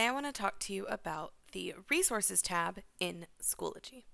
Today I want to talk to you about the Resources tab in Schoology.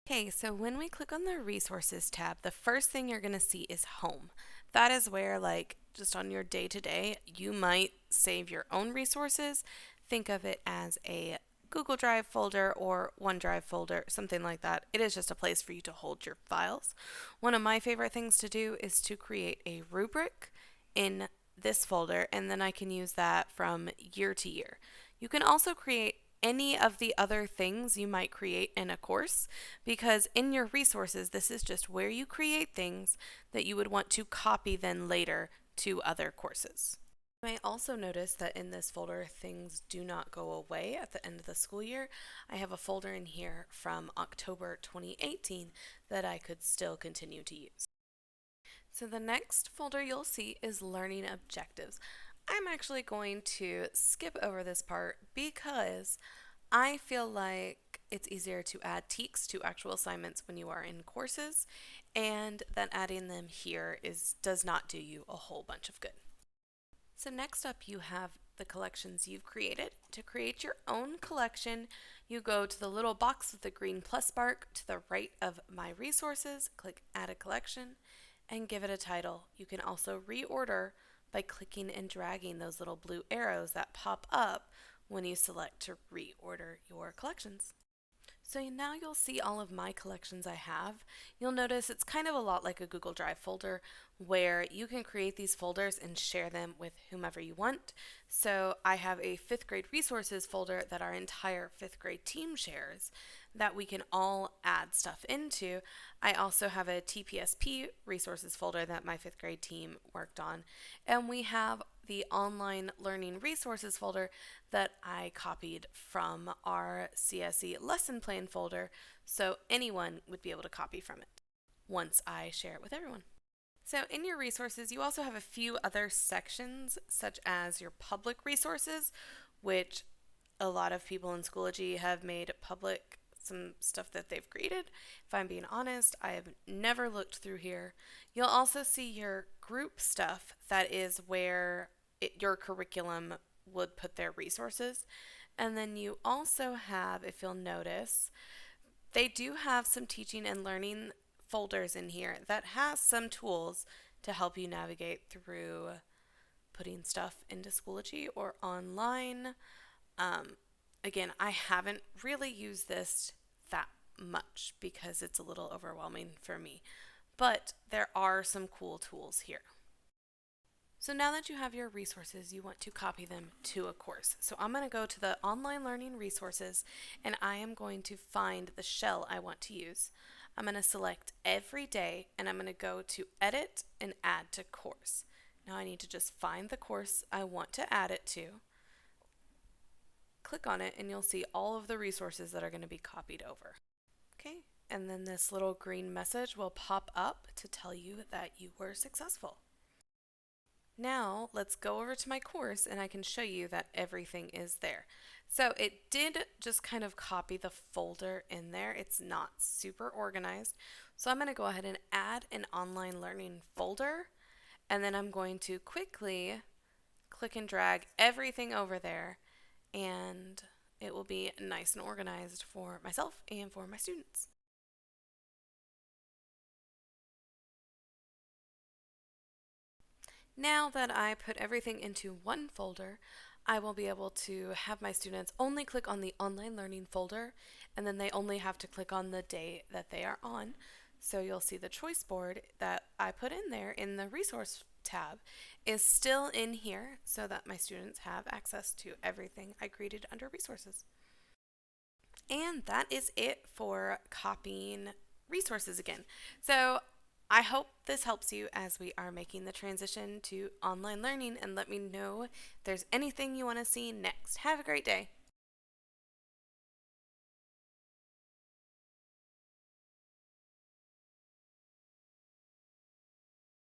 Okay, so when we click on the Resources tab, the first thing you're going to see is Home. That is where, like, just on your day-to-day, you might save your own resources. Think of it as a Google Drive folder or OneDrive folder, something like that. It is just a place for you to hold your files. One of my favorite things to do is to create a rubric in this folder, and then I can use that from year to year. You can also create any of the other things you might create in a course, because in your resources, this is just where you create things that you would want to copy then later to other courses. You may also notice that in this folder, things do not go away at the end of the school year. I have a folder in here from October 2018 that I could still continue to use. So the next folder you'll see is Learning Objectives. I'm actually going to skip over this part because I feel like it's easier to add TEKs to actual assignments when you are in courses, and that adding them here does not do you a whole bunch of good. So next up you have the collections you've created. To create your own collection, you go to the little box with the green plus mark to the right of My Resources, click Add a Collection, and give it a title. You can also reorder by clicking and dragging those little blue arrows that pop up when you select to reorder your collections. So now you'll see all of my collections I have. You'll notice it's kind of a lot like a Google Drive folder where you can create these folders and share them with whomever you want. So I have a 5th grade resources folder that our entire 5th grade team shares that we can all add stuff into. I also have a TPSP resources folder that my 5th grade team worked on. And we have the online learning resources folder that I copied from our CSE lesson plan folder, so anyone would be able to copy from it once I share it with everyone. So in your resources, you also have a few other sections, such as your public resources, which a lot of people in Schoology have made public some stuff that they've created. If I'm being honest, I have never looked through here. You'll also see your group stuff, that is where your curriculum would put their resources. And then you also have, if you'll notice, they do have some teaching and learning folders in here that has some tools to help you navigate through putting stuff into Schoology or online. Again, I haven't really used this that much because it's a little overwhelming for me, but there are some cool tools here. So now that you have your resources, you want to copy them to a course. So I'm going to go to the online learning resources and I am going to find the shell I want to use. I'm going to select every day and I'm going to go to edit and add to course. Now I need to just find the course I want to add it to. Click on it and you'll see all of the resources that are going to be copied over. Okay, and then this little green message will pop up to tell you that you were successful. Now let's go over to my course and I can show you that everything is there. So it did just kind of copy the folder in there. It's not super organized. So I'm going to go ahead and add an online learning folder, and then I'm going to quickly click and drag everything over there, and it will be nice and organized for myself and for my students. Now that I put everything into one folder, I will be able to have my students only click on the online learning folder, and then they only have to click on the day that they are on. So you'll see the choice board that I put in there in the resource tab is still in here so that my students have access to everything I created under resources. And that is it for copying resources again. So I hope this helps you as we are making the transition to online learning, and let me know if there's anything you want to see next. Have a great day.